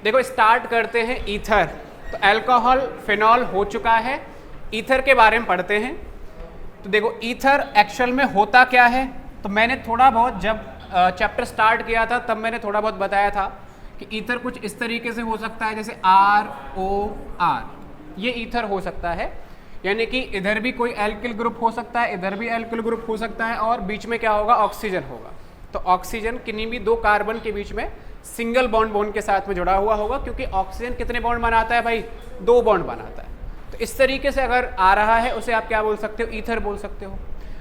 देखो स्टार्ट करते हैं ईथर। तो अल्कोहल फिनॉल हो चुका है, ईथर के बारे में पढ़ते हैं। तो देखो ईथर एक्चुअल में होता क्या है, तो मैंने थोड़ा बहुत जब चैप्टर स्टार्ट किया था तब मैंने थोड़ा बहुत बताया था कि ईथर कुछ इस तरीके से हो सकता है, जैसे ROR, ये ईथर हो सकता है। यानी कि इधर भी कोई एल्किल ग्रुप हो सकता है, इधर भी एल्किल ग्रुप हो सकता है, और बीच में क्या होगा, ऑक्सीजन होगा। तो ऑक्सीजन किन्हीं भी दो कार्बन के बीच में सिंगल बॉन्ड के साथ में जुड़ा हुआ होगा, क्योंकि ऑक्सीजन कितने बॉन्ड बनाता है भाई, 2 बॉन्ड बनाता है। तो इस तरीके से अगर आ रहा है उसे आप क्या बोल सकते हो, ईथर बोल सकते हो।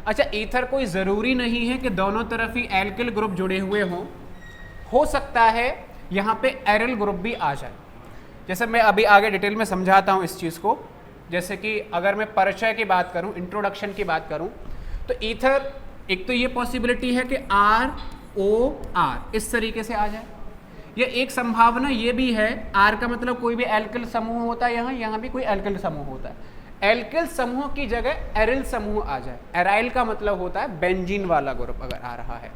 अच्छा, ईथर कोई ज़रूरी नहीं है कि दोनों तरफ ही एल्किल ग्रुप जुड़े हुए हों, हो सकता है यहाँ पे एरिल ग्रुप भी आ जाए। जैसे मैं अभी आगे डिटेल में समझाता हूँ इस चीज़ को। जैसे कि अगर मैं परिचय की बात करूँ, इंट्रोडक्शन की बात करूँ, तो ईथर एक तो ये पॉसिबिलिटी है कि ROR इस तरीके से आ जाए। ये एक संभावना ये भी है, R का मतलब कोई भी एल्किल समूह होता है, यहाँ भी कोई एल्किल समूह होता है। एल्किल समूह की जगह एरिल समूह आ जाए। एराइल का मतलब होता है बेंजीन वाला ग्रुप अगर आ रहा है,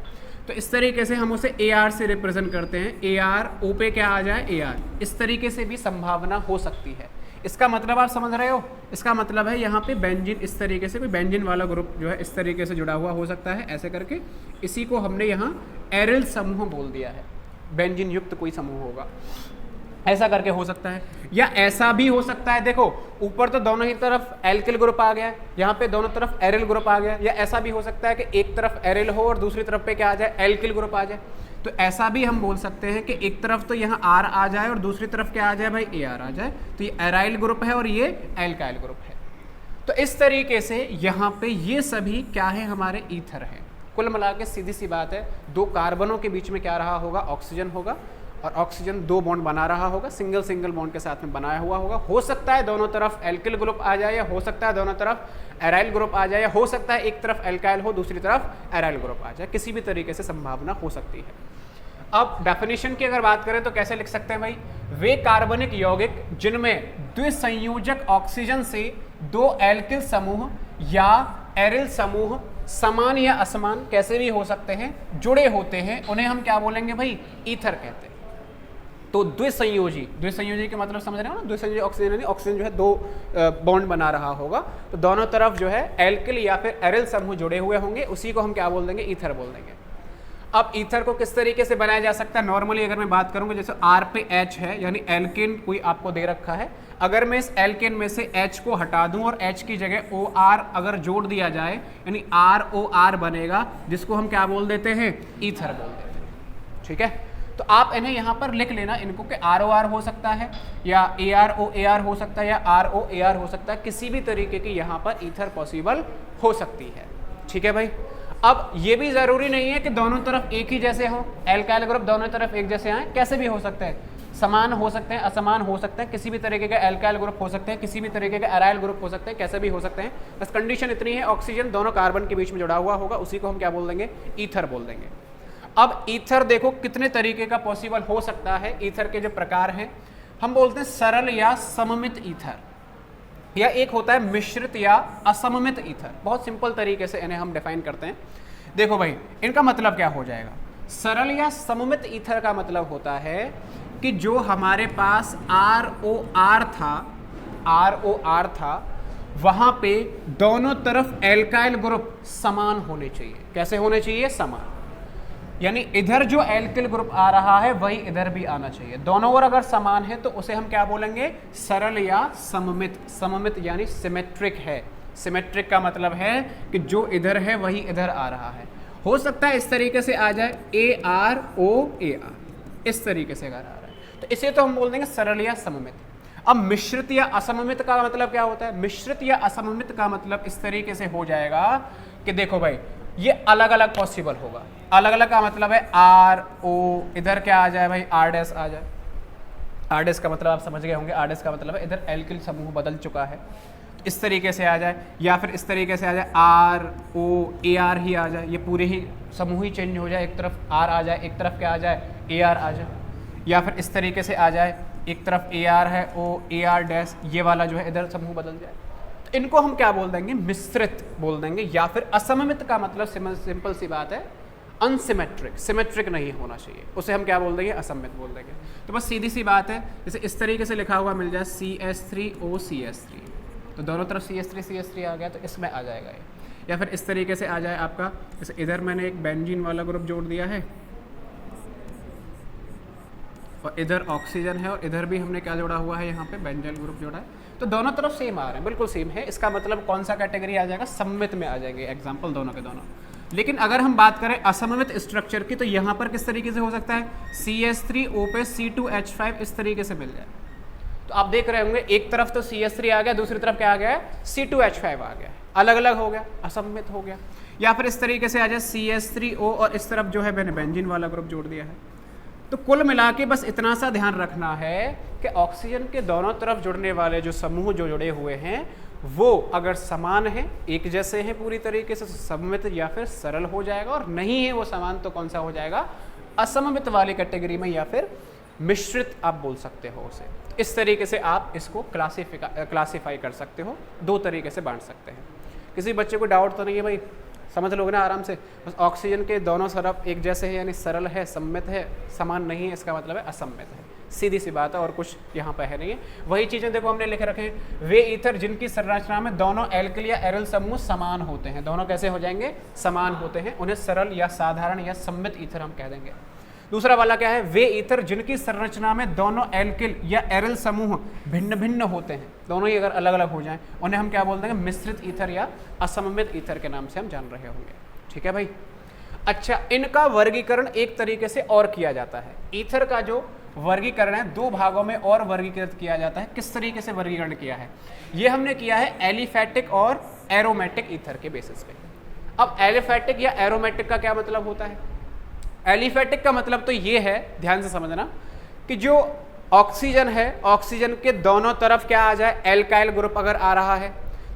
तो इस तरीके से हम उसे AR से रिप्रेजेंट करते हैं। AR O पे क्या आ जाए, AR। इस तरीके से भी संभावना हो सकती है। इसका मतलब आप समझ रहे हो, इसका मतलब है यहाँ पे बेंजीन, इस तरीके से कोई बेंजीन वाला ग्रुप जो है इस तरीके से जुड़ा हुआ हो सकता है, ऐसे करके। इसी को हमने यहाँ एरिल समूह बोल दिया है, बेंजीन युक्त कोई समूह होगा, ऐसा करके हो सकता है। या ऐसा भी हो सकता है, देखो ऊपर तो दोनों ही तरफ एल्किल ग्रुप आ गया, यहाँ पे दोनों तरफ एरिल ग्रुप आ गया। या ऐसा भी हो सकता है कि एक तरफ एरिल हो और दूसरी तरफ पे क्या आ जाए, एल्किल ग्रुप आ जाए। तो ऐसा भी हम बोल सकते हैं कि एक तरफ तो यहाँ R आ जाए और दूसरी तरफ क्या आ जाए भाई, AR आ जाए। तो ये एराइल ग्रुप है और ये एल्काइल ग्रुप है। तो इस तरीके से यहाँ पे ये सभी क्या है, हमारे ईथर है। कुल मिला के सीधी सी बात है, 2 कार्बनों के बीच में क्या रहा होगा, ऑक्सीजन होगा, और ऑक्सीजन 2 बॉन्ड बना रहा होगा, सिंगल बॉन्ड के साथ में बनाया हुआ होगा। हो सकता है दोनों तरफ एल्किल ग्रुप आ जाए, या हो सकता है दोनों तरफ एराइल ग्रुप आ जाए, या हो सकता है एक तरफ एल्काइल हो, दूसरी तरफ एराइल ग्रुप आ जाए। किसी भी तरीके से संभावना हो सकती है। अब डेफिनेशन की अगर बात करें तो कैसे लिख सकते हैं भाई, वे कार्बनिक यौगिक जिनमें द्विसंयोजक ऑक्सीजन से 2 एल्किल समूह या एरिल समूह समान या असमान कैसे भी हो सकते हैं, जुड़े होते हैं, उन्हें हम क्या बोलेंगे भाई, ईथर कहते हैं। तो द्विसंयोजी के मतलब समझ रहे हो ना, द्विसंयोजी ऑक्सीजन यानी ऑक्सीजन जो है 2 बॉन्ड बना रहा होगा, तो दोनों तरफ जो है एल्किल या फिर एरिल समूह जुड़े हुए होंगे, उसी को हम क्या बोल देंगे, ईथर बोल देंगे। अब ईथर को किस तरीके से बनाया जा सकता है, नॉर्मली अगर मैं बात करूंगा, जैसे R पे H है, यानी एल्केन कोई आपको दे रखा है, अगर मैं इस एल्केन में से H को हटा दूं और H की जगह OR अगर जोड़ दिया जाए, यानी ROR बनेगा, जिसको हम क्या बोल देते हैं, ईथर बोल देते हैं। ठीक है, तो आप इन्हें यहाँ पर लिख लेना, इनको कि ROR हो सकता है, या AROAR हो सकता है, या ROAR हो सकता है, किसी भी तरीके की यहाँ पर ईथर पॉसिबल हो सकती है। ठीक है भाई। अब ये भी जरूरी नहीं है कि दोनों तरफ एक ही जैसे हो, एल्काइल ग्रुप दोनों तरफ एक जैसे आए, कैसे भी हो सकते हैं, समान हो सकते हैं, असमान हो सकते हैं, किसी भी तरीके का एल्काइल ग्रुप हो सकते हैं, किसी भी तरीके का एराइल ग्रुप हो सकते हैं, कैसे भी हो सकते हैं। बस कंडीशन इतनी है, ऑक्सीजन दोनों कार्बन के बीच में जुड़ा हुआ होगा, उसी को हम क्या बोल देंगे, ईथर बोल देंगे। अब ईथर देखो कितने तरीके का पॉसिबल हो सकता है। ईथर के जो प्रकार हैं, हम बोलते हैं सरल या सममित ईथर, या एक होता है मिश्रित या असममित ईथर। बहुत सिंपल तरीके से इन्हें हम डिफाइन करते हैं। देखो भाई, इनका मतलब क्या हो जाएगा, सरल या सममित ईथर का मतलब होता है कि जो हमारे पास ROR था, वहां पे दोनों तरफ एल्काइल ग्रुप समान होने चाहिए। कैसे होने चाहिए, समान, यानी इधर जो एल्किल ग्रुप आ रहा है वही इधर भी आना चाहिए। दोनों ओर अगर समान है तो उसे हम क्या बोलेंगे, सरल या सममित। सममित यानी सिमेट्रिक है। सिमेट्रिक का मतलब है कि जो इधर है वही इधर आ रहा है। हो सकता है इस तरीके से आ जाए, AROAR, इस तरीके से अगर आ रहा है तो इसे तो हम बोल देंगे सरल या सममित। अब मिश्रित या असममित का मतलब क्या होता है, मिश्रित या असममित का मतलब इस तरीके से हो जाएगा कि देखो भाई, ये अलग अलग पॉसिबल होगा। अलग अलग का मतलब है RO, इधर क्या आ जाए भाई, R' आ जाए। R' का मतलब आप समझ गए होंगे, R' का मतलब है इधर एल्किल समूह बदल चुका है, इस तरीके से आ जाए, या फिर इस तरीके से आ जाए ROAR ही आ जाए, ये पूरे ही समूह ही चेंज हो जाए, एक तरफ R आ जाए, एक तरफ क्या आ जाए, AR आ जाए, या फिर इस तरीके से आ जाए, एक तरफ AR है, OAR', ये वाला जो है इधर समूह बदल जाए। तो इनको हम क्या बोल देंगे, मिश्रित बोल देंगे। या फिर असममित का मतलब सिंपल सी बात है, अनसिमेट्रिक, सिमेट्रिक नहीं होना चाहिए, उसे हम क्या बोल देंगे, असममित बोल देंगे। तो बस सीधी सी बात है, जैसे इस तरीके से लिखा हुआ मिल जाए CH3OCH3, तो दोनों तरफ CH3 आ गया तो इसमें आ जाएगा ये। या फिर इस तरीके से आ जाए आपका, जैसे इधर मैंने एक बेंजीन वाला ग्रुप जोड़ दिया है और इधर ऑक्सीजन है और इधर भी हमने क्या जोड़ा हुआ है, यहाँ पे बेंजल ग्रुप जोड़ा है, तो दोनों तरफ सेम आ रहे हैं, बिल्कुल सेम है। इसका मतलब कौन सा कैटेगरी आ जाएगा, सम्मित में आ जाएंगे, एग्जाम्पल दोनों के दोनों। लेकिन अगर हम बात करें असममित स्ट्रक्चर की, तो यहाँ पर किस तरीके से हो सकता है, CH3O पे C2H5 इस तरीके से मिल जाए। तो आप देख रहे होंगे एक तरफ तो CH3 आ गया, दूसरी तरफ क्या आ गया है, C2H5 आ गया, अलग अलग हो गया, असममित हो गया। या फिर इस तरीके से आ जाए CH3O और इस तरफ जो है मैंने बेंजीन वाला ग्रुप जोड़ दिया है। तो कुल मिला के बस इतना सा ध्यान रखना है कि ऑक्सीजन के दोनों तरफ जुड़ने वाले जो समूह जो जुड़े हुए हैं वो अगर समान है, एक जैसे हैं पूरी तरीके से, सममित या फिर सरल हो जाएगा, और नहीं है वो समान तो कौन सा हो जाएगा, असममित वाली कैटेगरी में, या फिर मिश्रित आप बोल सकते हो उसे। इस तरीके से आप इसको क्लासीफाई कर सकते हो, दो तरीके से बांट सकते हैं। किसी बच्चे को डाउट तो नहीं है भाई, समझ लोगे ना आराम से। बस ऑक्सीजन के दोनों तरफ एक जैसे है, यानी सरल है, सम्मित है, समान नहीं है, इसका मतलब है असम्मित है, सीधी सी बात है, और कुछ यहाँ पे है नहीं है। वही चीज़ें देखो हमने लिख रखे हैं, वे ईथर जिनकी संरचना में दोनों एल्किल या एरल समूह समान होते हैं, दोनों कैसे हो जाएंगे, समान होते हैं, उन्हें सरल या साधारण या सम्मित ईथर हम कह देंगे। दूसरा वाला क्या है, वे ईथर जिनकी संरचना में दोनों एल्किल या एरल समूह भिन्न भिन्न होते हैं, दोनों ही अगर अलग अलग हो जाएं, उन्हें हम क्या बोल देंगे, मिश्रित ईथर या असममित ईथर के नाम से हम जान रहे होंगे। ठीक है भाई। अच्छा, इनका वर्गीकरण एक तरीके से और किया जाता है। ईथर का जो वर्गीकरण है दो भागों में और वर्गीकृत किया जाता है। किस तरीके से वर्गीकरण किया है, ये हमने किया है एलिफैटिक और एरोमेटिक ईथर के बेसिस पे। अब एलिफैटिक या एरोमेटिक का क्या मतलब होता है, एलिफैटिक का मतलब तो ये है, ध्यान से समझना, कि जो ऑक्सीजन है, ऑक्सीजन के दोनों तरफ क्या आ जाए, एल्काइल ग्रुप अगर आ रहा है,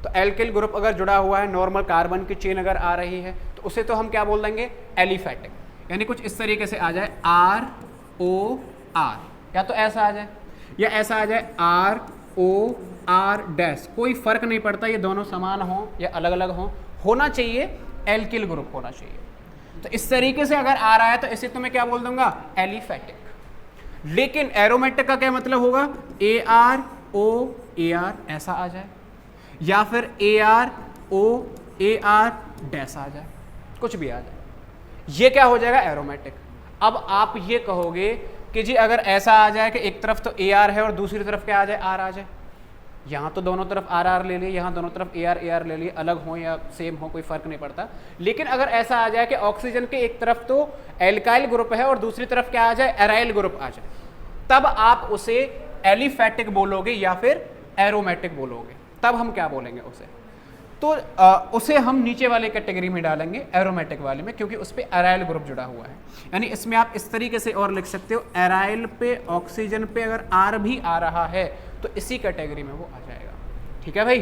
तो एल्किल ग्रुप अगर जुड़ा हुआ है, नॉर्मल कार्बन की चेन अगर आ रही है, तो उसे तो हम क्या बोल देंगे, एलिफैटिक। यानी कुछ इस तरीके से आ जाए ROR, या तो ऐसा आ जाए या ऐसा आ जाए ROR-, कोई फर्क नहीं पड़ता, ये दोनों समान हो या अलग अलग हो, होना चाहिए एल्किल ग्रुप होना चाहिए। तो इस तरीके से अगर आ रहा है तो इसे तो मैं क्या बोल दूंगा, एलिफैटिक। लेकिन एरोमेटिक का क्या मतलब होगा, AR-O-AR ऐसा आ जाए, या फिर AR-O-AR- आ जाए, कुछ भी आ जाए, ये क्या हो जाएगा, एरोमेटिक। अब आप ये कहोगे कि जी अगर ऐसा आ जाए कि एक तरफ तो AR है और दूसरी तरफ क्या आ जाए, R आ जाए, यहाँ तो दोनों तरफ RR ले लिए, यहाँ दोनों तरफ AR ले लिए, अलग हो या सेम हो कोई फर्क नहीं पड़ता। लेकिन अगर ऐसा आ जाए कि ऑक्सीजन के एक तरफ तो एल्काइल ग्रुप है और दूसरी तरफ क्या आ जाए, एराइल ग्रुप आ जाए, तब आप उसे एलिफैटिक बोलोगे या फिर एरोमेटिक बोलोगे। तब हम क्या बोलेंगे उसे, तो उसे हम नीचे वाले कैटेगरी में डालेंगे, एरोमेटिक वाले में, क्योंकि उस पर एराइल ग्रुप जुड़ा हुआ है। यानी इसमें आप इस तरीके से और लिख सकते हो, एराइल पे ऑक्सीजन पे अगर R भी आ रहा है तो इसी कैटेगरी में वो आ जाएगा। ठीक है भाई।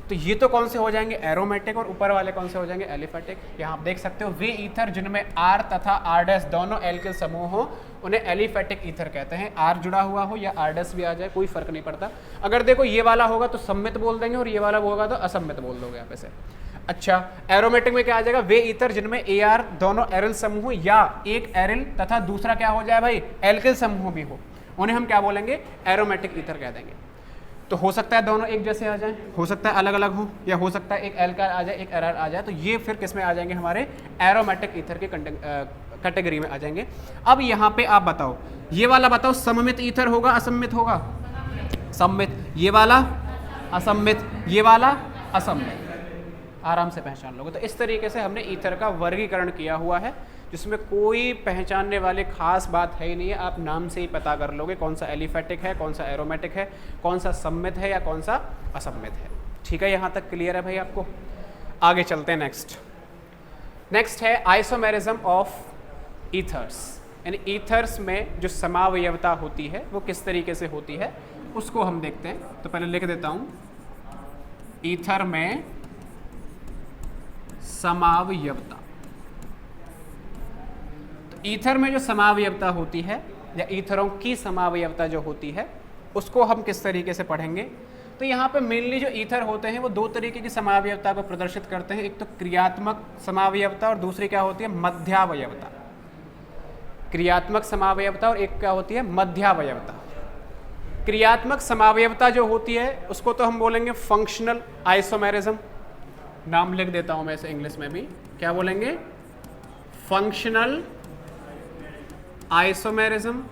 तो ये तो कौन से हो जाएंगे, एरोमेटिक, और ऊपर वाले कौन से हो जाएंगे, एलिफैटिक। यहाँ आप देख सकते हो, वे ईथर जिनमें R तथा R- दोनों एल्किल समूह हो उन्हें एलिफैटिक ईथर कहते हैं। R जुड़ा हुआ हो या R- भी आ जाए, कोई फर्क नहीं पड़ता। अगर देखो ये वाला होगा तो सम्मित बोल देंगे और ये वाला होगा तो असम्मित बोल दोगे आप इसे। अच्छा, एरोमेटिक में क्या आ जाएगा, वे ईथर जिनमें AR दोनों एरिल समूह या एक एरिल तथा दूसरा क्या हो जाए भाई, एल्किल समूह भी हो, उन्हें हम क्या बोलेंगे, एरोमेटिक ईथर कह देंगे। तो हो सकता है दोनों एक जैसे आ जाए, हो सकता है अलग अलग हो, या हो सकता है एक एल्काइल आ जाए एक एराइल आ जाए, तो ये फिर किस में आ जाएंगे, हमारे एरोमेटिक ईथर के कैटेगरी में आ जाएंगे। अब यहाँ पे आप बताओ, ये वाला बताओ, सममित ईथर होगा असम्मित होगा, सम्मित, ये वाला असम्मित, ये वाला असम्मित, आराम से पहचान लोगे। तो इस तरीके से हमने ईथर का वर्गीकरण किया हुआ है, जिसमें कोई पहचानने वाली खास बात है ही नहीं है। आप नाम से ही पता कर लोगे कौन सा एलिफैटिक है, कौन सा एरोमेटिक है, कौन सा सम्मित है या कौन सा असम्मित है। ठीक है, यहाँ तक क्लियर है भाई आपको। आगे चलते हैं। नेक्स्ट है आइसोमेरिज्म ऑफ ईथर्स, यानी ईथर्स में जो समावयवता होती है वो किस तरीके से होती है उसको हम देखते हैं। तो पहले लिख देता हूँ, ईथर में समावयवता। ईथर में जो समावयवता होती है या ईथरों की समावयवता जो होती है उसको हम किस तरीके से पढ़ेंगे। तो यहाँ पे मेनली जो ईथर होते हैं वो दो तरीके की समावयवता को प्रदर्शित करते हैं, एक तो क्रियात्मक समावयवता और दूसरी क्या होती है, मध्यावयवता। क्रियात्मक समावयवता और एक क्या होती है, मध्यावयवता। क्रियात्मक समावयवता जो होती है उसको तो हम बोलेंगे फंक्शनल आइसोमेरिज्म, नाम लिख देता हूं मैं इसे इंग्लिश में भी, क्या बोलेंगे, फंक्शनल आइसोमेरिज्म।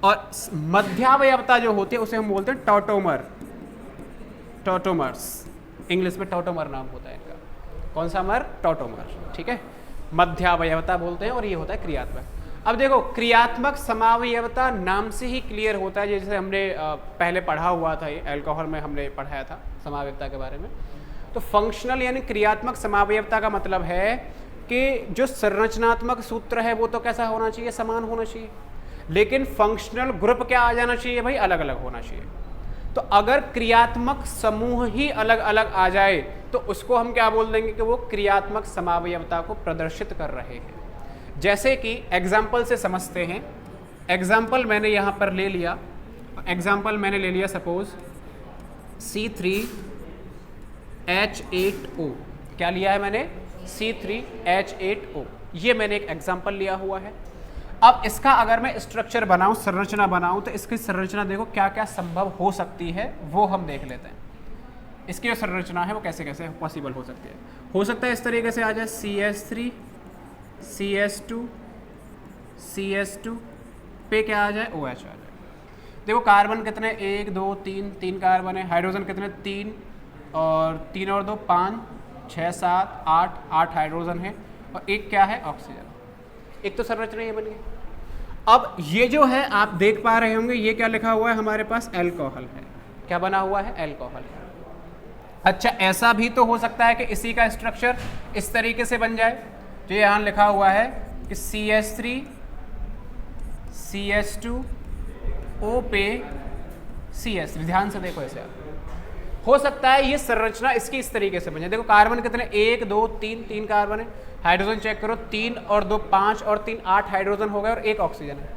और मध्यावयवता जो होती है उसे हम बोलते हैं टॉटोमर, टॉटोमर्स, इंग्लिश में टॉटोमर नाम होता है इनका। कौन सा मर, टॉटोमर, ठीक है, मध्यावयवता बोलते हैं। और ये होता है क्रियात्मक। अब देखो क्रियात्मक समावयवता नाम से ही क्लियर होता है, जैसे हमने पहले पढ़ा हुआ था, अल्कोहल में हमने पढ़ाया था समावयवता के बारे में। तो फंक्शनल यानी क्रियात्मक समावयवता का मतलब है कि जो संरचनात्मक सूत्र है वो तो कैसा होना चाहिए, समान होना चाहिए, लेकिन फंक्शनल ग्रुप क्या आ जाना चाहिए भाई, अलग अलग होना चाहिए। तो अगर क्रियात्मक समूह ही अलग अलग आ जाए तो उसको हम क्या बोल देंगे कि वो क्रियात्मक समावयवता को प्रदर्शित कर रहे हैं। जैसे कि एग्जाम्पल से समझते हैं। एग्जाम्पल मैंने यहाँ पर ले लिया, एग्जाम्पल मैंने ले लिया सपोज C3H8O, क्या लिया है मैंने, C3H8O, ये मैंने एक एग्जाम्पल लिया हुआ है। अब इसका अगर मैं स्ट्रक्चर बनाऊं, संरचना बनाऊं, तो इसकी संरचना देखो क्या क्या संभव हो सकती है वो हम देख लेते हैं। इसकी जो संरचना है वो कैसे कैसे पॉसिबल हो सकती है। हो सकता है इस तरीके से आ जाए CH3 CS2 CS2 पे क्या आ जाए, OH आ जाए। देखो कार्बन कितने, 1 2 3 3 कार्बन है, हाइड्रोजन कितने 3 और 3 और 2 5 6 7 8 8 हाइड्रोजन है और एक क्या है, ऑक्सीजन। एक तो संरचना ये बन गई। अब ये जो है आप देख पा रहे होंगे, ये क्या लिखा हुआ है हमारे पास, अल्कोहल है। क्या बना हुआ है, अल्कोहल है। अच्छा ऐसा भी तो हो सकता है कि इसी का स्ट्रक्चर इस तरीके से बन जाए, जो यहाँ लिखा हुआ है कि CH3 CH2O पे CH3, ध्यान से देखो ऐसे हो सकता है ये संरचना इसकी इस तरीके से बन जाए। देखो कार्बन कितने, 1 2 3 3 कार्बन है, हाइड्रोजन चेक करो, 3 और 2 5 और 3 8 हाइड्रोजन हो गए और एक ऑक्सीजन है।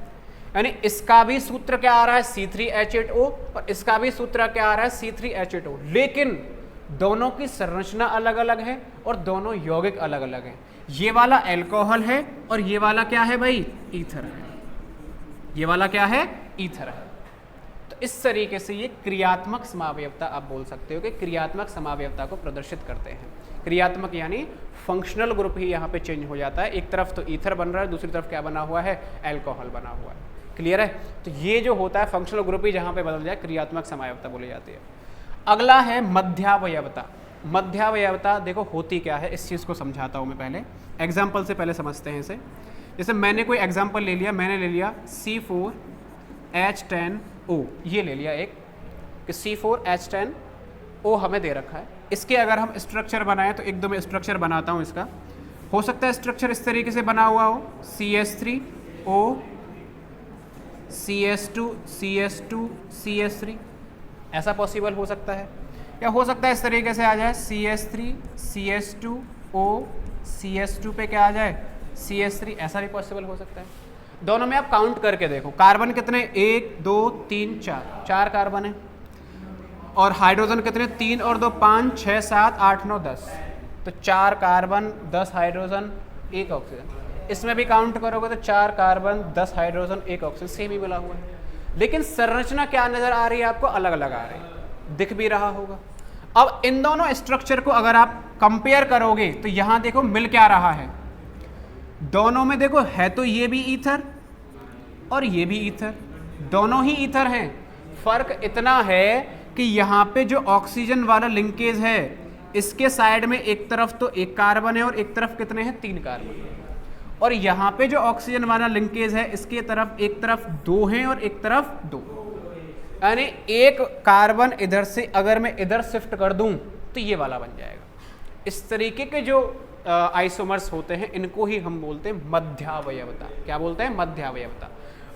यानी इसका भी सूत्र क्या आ रहा है, C3H8O, और इसका भी सूत्र क्या आ रहा है, C3H8O, लेकिन दोनों की संरचना अलग अलग है और दोनों यौगिक अलग अलग हैं। ये वाला अल्कोहल है और ये वाला क्या है भाई, ईथर है। ये वाला क्या है, ईथर है। तो इस तरीके से ये क्रियात्मक समावयवता आप बोल सकते हो कि क्रियात्मक समावयवता को प्रदर्शित करते हैं। क्रियात्मक यानी फंक्शनल ग्रुप ही यहाँ पे चेंज हो जाता है। एक तरफ तो ईथर बन रहा है, दूसरी तरफ क्या बना हुआ है, अल्कोहल बना हुआ है। क्लियर है। तो ये जो होता है फंक्शनल ग्रुप ही जहाँ पे बदल जाए, क्रियात्मक समावयवता बोली जाती है। अगला है मध्यावयवता। मध्यावयवता देखो होती क्या है, इस चीज़ को समझाता हूँ मैं पहले, एग्जाम्पल से पहले समझते हैं इसे। जैसे मैंने कोई एग्जाम्पल ले लिया, मैंने ले लिया C4H10O, ये ले लिया एक कि C4H10O हमें दे रखा है। इसके अगर हम स्ट्रक्चर बनाएं तो एक दो मैं स्ट्रक्चर बनाता हूँ इसका। हो सकता है स्ट्रक्चर इस तरीके से बना हुआ हो, CH3O CS2 CS2 CS3, ऐसा पॉसिबल हो सकता है। या हो सकता है इस तरीके से आ जाए CH3 CS2O CS2 पे क्या आ जाए, CH3, ऐसा भी पॉसिबल हो सकता है। दोनों में आप काउंट करके देखो, कार्बन कितने, 1 2 3 4 कार्बन है, और हाइड्रोजन कितने, 3 और 2 5 6 7 8 9 10, तो 4 कार्बन 10 हाइड्रोजन 1 ऑक्सीजन। इसमें भी काउंट करोगे तो 4 कार्बन 10 हाइड्रोजन 1 ऑक्सीजन, सेम ही मिला हुआ है। लेकिन संरचना क्या नजर आ रही है आपको, अलग अलग आ रही है, दिख भी रहा होगा। अब इन दोनों स्ट्रक्चर को अगर आप कंपेयर करोगे तो यहां देखो मिल क्या रहा है, दोनों में देखो है तो ये भी ईथर और ये भी ईथर, दोनों ही ईथर हैं। फर्क इतना है कि यहाँ पे जो ऑक्सीजन वाला लिंकेज है, इसके साइड में एक तरफ तो 1 कार्बन है और एक तरफ कितने हैं, 3 कार्बन, और यहाँ पे जो ऑक्सीजन वाला लिंकेज है, इसके तरफ एक तरफ 2 हैं और एक तरफ 2, यानी 1 कार्बन इधर से अगर मैं इधर शिफ्ट कर दूं तो ये वाला बन जाएगा। इस तरीके के जो आइसोमर्स होते हैं इनको ही हम बोलते हैं मध्यावयवता। क्या बोलते हैं, मध्यावयवता।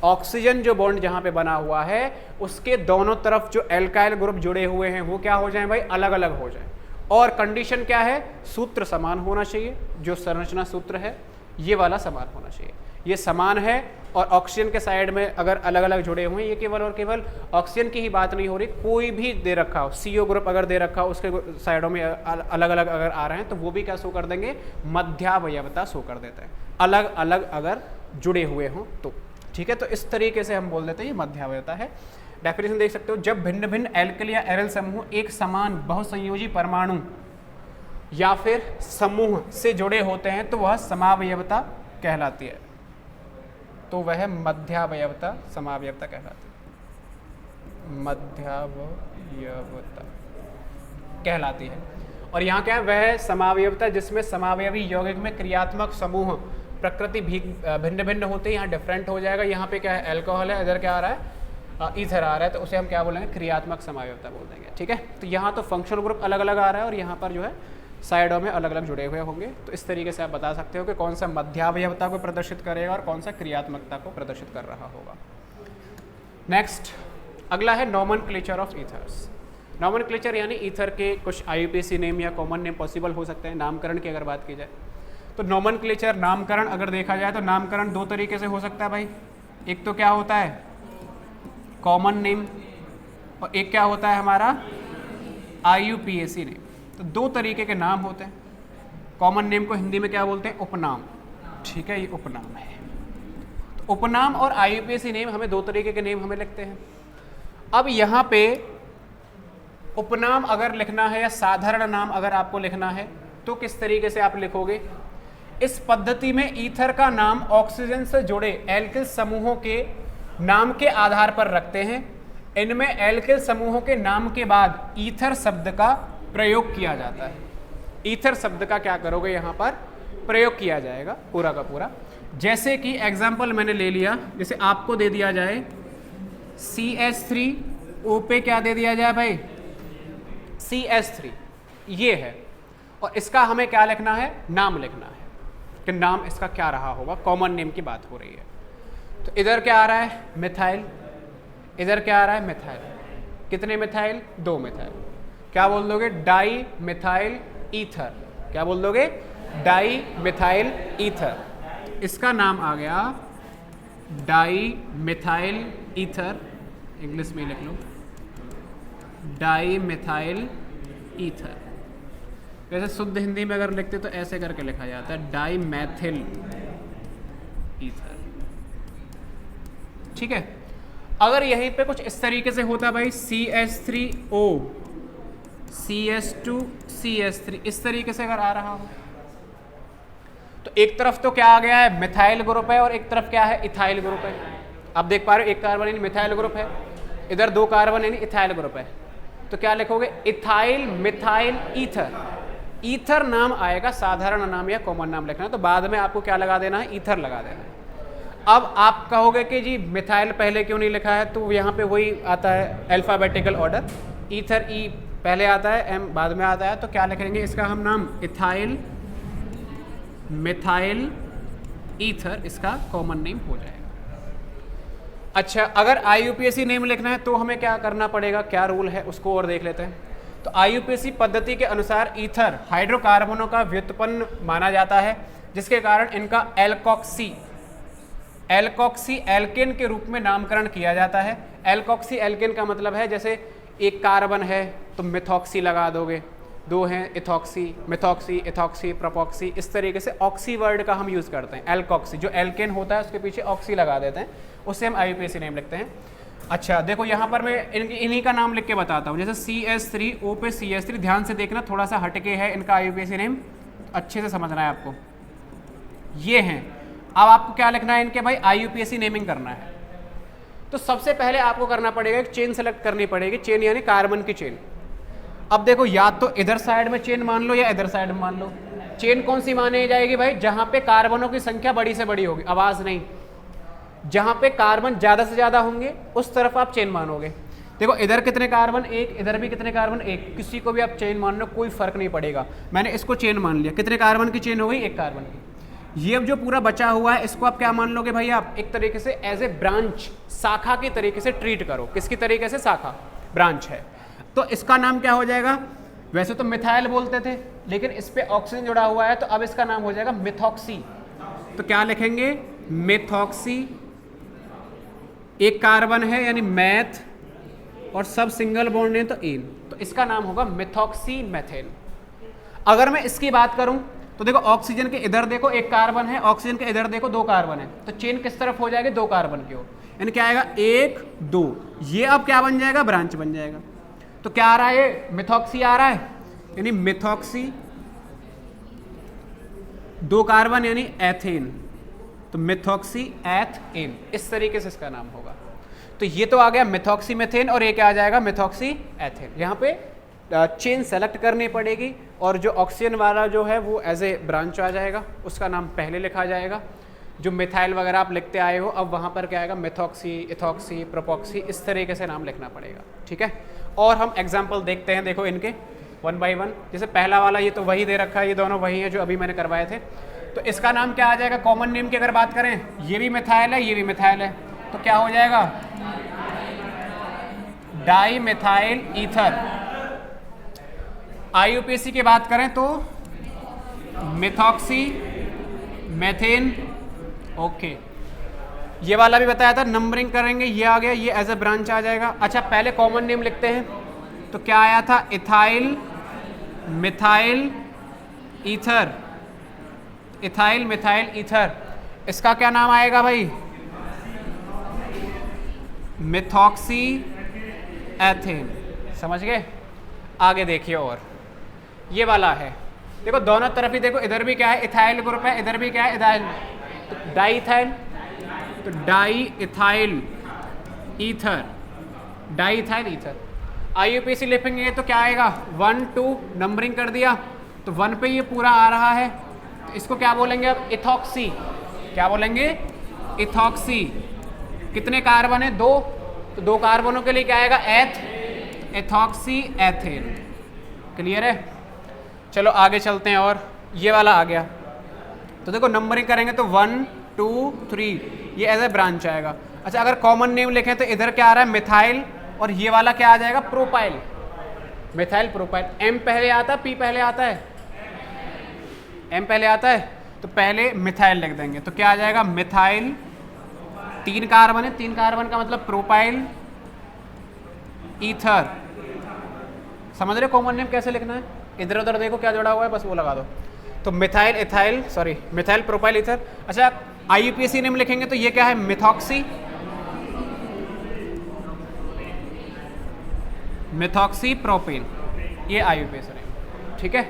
ऑक्सीजन जो बॉन्ड जहाँ पे बना हुआ है उसके दोनों तरफ जो एल्काइल ग्रुप जुड़े हुए हैं वो क्या हो जाए भाई, अलग अलग हो जाए। और कंडीशन क्या है, सूत्र समान होना चाहिए, जो संरचना सूत्र है ये वाला समान होना चाहिए, ये समान है और ऑक्सीजन के साइड में अगर अलग अलग जुड़े हुए हैं, ये केवल और केवल ऑक्सीजन की ही बात नहीं हो रही, कोई भी दे रखा हो, CO ग्रुप अगर दे रखा हो उसके साइडों में अलग अलग अगर आ रहे हैं तो वो भी क्या शो कर देंगे, मध्यावयवता शो कर देते हैं, अलग अलग अगर जुड़े हुए हों तो। ठीक है, तो इस तरीके से हम बोल देते हैं ये मध्यावयवता है। डेफिनेशन देख सकते हो, जब भिन्न भिन्न एल्किल या एरल समूह एक समान बहुसंयोजी परमाणु या फिर समूह से जुड़े होते हैं तो वह समावयवता कहलाती है, तो वह मध्यावयवता समावयवता कहलाती है, मध्यावयवता कहलाती है। और यहाँ क्या है, वह समावयवता जिसमें समावयवी यौगिक में क्रियात्मक समूह प्रकृति भिन्न भिन्न होते हैं, यहाँ डिफरेंट हो जाएगा। यहाँ पे क्या है, अल्कोहल है, इधर क्या आ रहा है, ईथर आ रहा है, तो उसे हम क्या बोलेंगे, क्रियात्मक समावयवता बोल देंगे। ठीक है, तो यहाँ तो फंक्शनल ग्रुप अलग अलग आ रहा है और यहाँ पर जो है साइडों में अलग अलग जुड़े हुए होंगे। तो इस तरीके से आप बता सकते हो कि कौन सा मध्यावयवता को प्रदर्शित करेगा और कौन सा क्रियात्मकता को प्रदर्शित कर रहा होगा। नेक्स्ट अगला है नोमेनक्लेचर ऑफ ईथर्स। नोमेनक्लेचर यानी ईथर के कुछ IUPAC नेम या कॉमन नेम पॉसिबल हो सकते हैं। नामकरण की अगर बात की जाए तो नोमेनक्लेचर, नामकरण अगर देखा जाए तो नामकरण दो तरीके से हो सकता है भाई। एक तो क्या होता है, कॉमन नेम, और एक क्या होता है हमारा IUPAC नेम। तो दो तरीके के नाम होते हैं। कॉमन नेम को हिंदी में क्या बोलते हैं, उपनाम। ठीक है, ये उपनाम है। तो उपनाम और IUPAC नेम, हमें दो तरीके के नेम हमें लिखते हैं। अब यहाँ पे उपनाम अगर लिखना है या साधारण नाम अगर आपको लिखना है तो किस तरीके से आप लिखोगे। इस पद्धति में ईथर का नाम ऑक्सीजन से जुड़े एल्किल समूहों के नाम के आधार पर रखते हैं। इनमें एल्किल समूहों के नाम के बाद ईथर शब्द का प्रयोग किया जाता है। ईथर शब्द का क्या करोगे, यहाँ पर प्रयोग किया जाएगा पूरा का पूरा। जैसे कि एग्जाम्पल मैंने ले लिया, जैसे आपको दे दिया जाए CH3O पे क्या दे दिया जाए भाई, CH3, ये है, और इसका हमें क्या लिखना है, नाम लिखना है कि नाम इसका क्या रहा होगा। कॉमन नेम की बात हो रही है। तो इधर क्या आ रहा है, मिथाइल, इधर क्या आ रहा है, मिथाइल। कितने मिथाइल, 2 मिथाइल। क्या बोल दोगे, डाई मिथाइल ईथर। क्या बोल दोगे, डाई मिथाइल ईथर। इसका नाम आ गया डाई मिथाइल ईथर, इंग्लिश में लिख लो, डाई मिथाइल ईथर। वैसे शुद्ध हिंदी में अगर लिखते तो ऐसे करके लिखा जाता है, डाई मैथिल ईथर। ठीक है, अगर यहीं पे कुछ इस तरीके से होता भाई, CH3O CH2 CH3, इस तरीके से अगर आ रहा हो तो एक तरफ तो क्या आ गया है, मिथाइल ग्रुप है, और एक तरफ क्या है, इथाइल ग्रुप है। आप देख पा रहे हो, एक कार्बन यानी मिथाइल ग्रुप है, इधर 2 कार्बन यानी इथाइल ग्रुप है। तो क्या लिखोगे, इथाइल मिथाइल ईथर। ईथर नाम आएगा, साधारण नाम या कॉमन नाम लिखना है, तो बाद में आपको क्या लगा देना है, ईथर लगा देना है। अब आप कहोगे कि जी मिथाइल पहले क्यों नहीं लिखा है, तो यहाँ पे वही आता है अल्फाबेटिकल ऑर्डर, ईथर ई पहले आता है, एम बाद में आता है। तो क्या लिखेंगे इसका हम नाम, इथाइल मिथाइल ईथर, इसका कॉमन नेम हो जाएगा। अच्छा, अगर IUPAC नेम लिखना है तो हमें क्या करना पड़ेगा, क्या रूल है उसको और देख लेते हैं। तो IUPAC पद्धति के अनुसार ईथर हाइड्रोकार्बनों का व्युत्पन्न माना जाता है, जिसके कारण इनका एल्कोक्सी एल्केन के रूप में नामकरण किया जाता है। एल्कोक्सी एल्केन का मतलब है, जैसे एक कार्बन है तो मिथॉक्सी लगा दोगे, 2 हैं इथॉक्सी, मिथॉक्सी, इथॉक्सी, प्रोपॉक्सी, इस तरीके से ऑक्सी वर्ड का हम यूज़ करते हैं। एल्कोक्सी जो एल्केन होता है उसके पीछे ऑक्सी लगा देते हैं, उससे हम IUPAC नेम लिखते हैं। अच्छा देखो, यहाँ पर मैं इन्हीं का नाम लिख के बताता हूँ। जैसे CH3O पे CH3, ध्यान से देखना, थोड़ा सा हटके है इनका IUPAC नेम, अच्छे से समझना है आपको। ये हैं, अब आपको क्या लिखना है इनके भाई, IUPAC नेमिंग करना है। तो सबसे पहले आपको करना पड़ेगा, एक चेन सेलेक्ट करनी पड़ेगी, चेन यानी कार्बन की चेन। अब देखो, या तो इधर साइड में चेन मान लो या इधर साइड में मान लो। चेन कौन सी मानी जाएगी भाई, जहां पे कार्बनों की संख्या बड़ी से बड़ी होगी, आवाज नहीं, जहां पे कार्बन ज्यादा से ज्यादा होंगे उस तरफ आप चेन मानोगे। देखो इधर कितने कार्बन, 1, इधर भी कितने कार्बन, 1, किसी को भी आप चेन मान लो, कोई फर्क नहीं पड़ेगा। मैंने इसको चेन मान लिया, कितने कार्बन की चेन हो गई, 1 कार्बन की। ये अब जो पूरा बचा हुआ है इसको आप क्या मान लोगे भाई, आप एक तरीके से एज ए ब्रांच, शाखा की तरीके से ट्रीट करो। किसकी तरीके से, शाखा, ब्रांच है। तो इसका नाम क्या हो जाएगा, वैसे तो मिथाइल बोलते थे लेकिन इस पे ऑक्सीजन जुड़ा हुआ है, तो अब इसका नाम हो जाएगा मिथॉक्सी। तो क्या लिखेंगे, मिथॉक्सी एक कार्बन है यानी मैथ, और सब सिंगल बॉन्ड है तो एन, तो इसका नाम होगा मेथॉक्सी मेथेन। अगर मैं इसकी बात करूं तो देखो ऑक्सीजन के इधर देखो एक कार्बन है, ऑक्सीजन के इधर देखो दो कार्बन है, तो चेन किस तरफ हो जाएगी, दो कार्बन की ओर, यानी क्या आएगा 1 2, ये अब क्या बन जाएगा, ब्रांच बन जाएगा। तो क्या आ रहा है, ये मिथॉक्सी आ रहा है, यानी मिथॉक्सी, दो कार्बन यानी एथेन, तो मिथॉक्सी एथेन, इस तरीके से इसका नाम होगा। तो ये तो आ गया मिथॉक्सी मेथेन, और ये क्या आ जाएगा, मिथॉक्सी एथेन। यहाँ पे चेन सेलेक्ट करनी पड़ेगी, और जो ऑक्सीजन वाला जो है वो एज ए ब्रांच आ जाएगा, उसका नाम पहले लिखा जाएगा। जो मिथाइल वगैरह आप लिखते आए हो, अब वहाँ पर क्या आएगा, मिथॉक्सी, इथॉक्सी, प्रोपॉक्सी, इस तरीके से नाम लिखना पड़ेगा, ठीक है। और हम एग्जाम्पल देखते हैं, देखो इनके 1 by 1। जैसे पहला वाला ये तो वही दे रखा है, ये दोनों वही है जो अभी मैंने करवाए थे। तो इसका नाम क्या आ जाएगा, कॉमन नेम की अगर बात करें, ये भी मिथाइल है, ये भी मिथाइल है, तो क्या हो जाएगा, डाई मिथाइल ईथर। IUPAC की बात करें तो मिथॉक्सी मेथेन, ओके। ये वाला भी बताया था, नंबरिंग करेंगे, ये आ गया, ये एज ए ब्रांच आ जाएगा। अच्छा पहले कॉमन नेम लिखते हैं, तो क्या आया था, ethyl methyl ether, ethyl methyl ether. इसका क्या नाम आएगा भाई, मिथॉक्सी एथेन, समझ गए। आगे देखिए, और ये वाला है, देखो दोनों तरफ ही देखो, इधर भी क्या है, इथाइल ग्रुप है, इधर भी क्या है, इथाइल, तो डाई इथाइल, तो di ethyl ether, di ethyl ether. IUPAC लिखेंगे तो क्या आएगा, 1 2, नंबरिंग कर दिया, तो 1 पे ये पूरा आ रहा है, तो इसको क्या बोलेंगे अब, इथॉक्सी, क्या बोलेंगे, इथॉक्सी। कितने कार्बन है, 2, तो 2 कार्बनों के लिए क्या आएगा, एथ, इथॉक्सी एथेन। क्लियर है। चलो आगे चलते हैं, और ये वाला आ गया, तो देखो नंबरिंग करेंगे तो 1 2 3, ये एज ए ब्रांच आएगा। अच्छा अगर कॉमन नेम लिखें तो इधर क्या आ रहा है, मिथाइल, और ये वाला क्या आ जाएगा, प्रोपाइल, मिथाइल प्रोपाइल। M पहले आता है, P पहले आता है, M पहले आता है, तो पहले मिथाइल लिख देंगे, तो क्या आ जाएगा, मिथाइल, 3 कार्बन है, 3 कार्बन का मतलब प्रोपाइल ईथर। समझ रहे कॉमन नेम कैसे लिखना है, इधर उधर देखो क्या जुड़ा हुआ है, बस वो लगा दो। तो methyl ethyl, sorry methyl propyl ether. अच्छा IUPAC नेम लिखेंगे तो ये क्या है, मिथॉक्सी, मिथॉक्सी प्रोपेन, ये IUPAC नेम, ठीक है।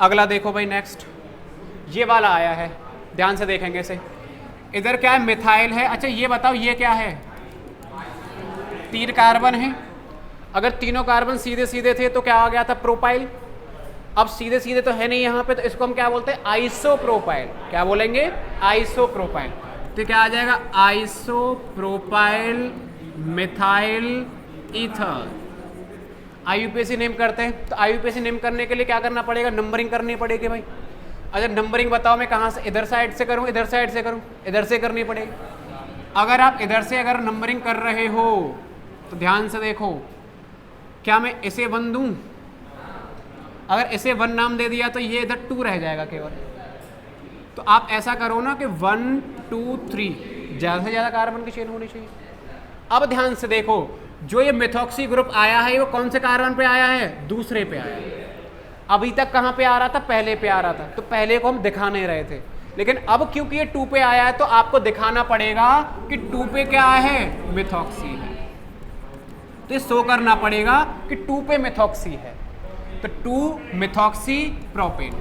अगला देखो भाई, नेक्स्ट ये वाला आया है, ध्यान से देखेंगे इसे। इधर क्या है, मिथाइल है। अच्छा ये बताओ ये क्या है, 3 कार्बन है, अगर तीनों कार्बन सीधे सीधे थे तो क्या आ गया था, प्रोपाइल। अब सीधे सीधे तो है नहीं यहाँ पे, तो इसको हम क्या बोलते हैं, आइसोप्रोपाइल। क्या बोलेंगे, आइसोप्रोपाइल। तो क्या आ जाएगा, isopropyl methyl ether. IUPAC name करते हैं, तो IUPAC नेम करने के लिए क्या करना पड़ेगा, नंबरिंग करनी पड़ेगी भाई। अच्छा नंबरिंग बताओ मैं कहाँ से, इधर साइड से करूँ, इधर साइड से करूँ, इधर से करनी पड़ेगी। अगर आप इधर से अगर नंबरिंग कर रहे हो तो ध्यान से देखो, क्या मैं इसे 1 दूँ, अगर इसे 1 नाम दे दिया तो ये इधर 2 रह जाएगा केवल। तो आप ऐसा करो ना कि 1 2 3, ज़्यादा से ज़्यादा कार्बन की चेन होनी चाहिए। अब ध्यान से देखो, जो ये मिथॉक्सी ग्रुप आया है वो कौन से कार्बन पे आया है, दूसरे पे आया है। अभी तक कहाँ पे आ रहा था, पहले पे आ रहा था, तो पहले को हम दिखा नहीं रहे थे, लेकिन अब क्योंकि ये 2 पे आया है तो आपको दिखाना पड़ेगा कि 2 पे क्या है, मिथॉक्सी है। तो ये शो करना पड़ेगा कि 2 पे मिथॉक्सी है, तो 2 मिथॉक्सी प्रोपेन।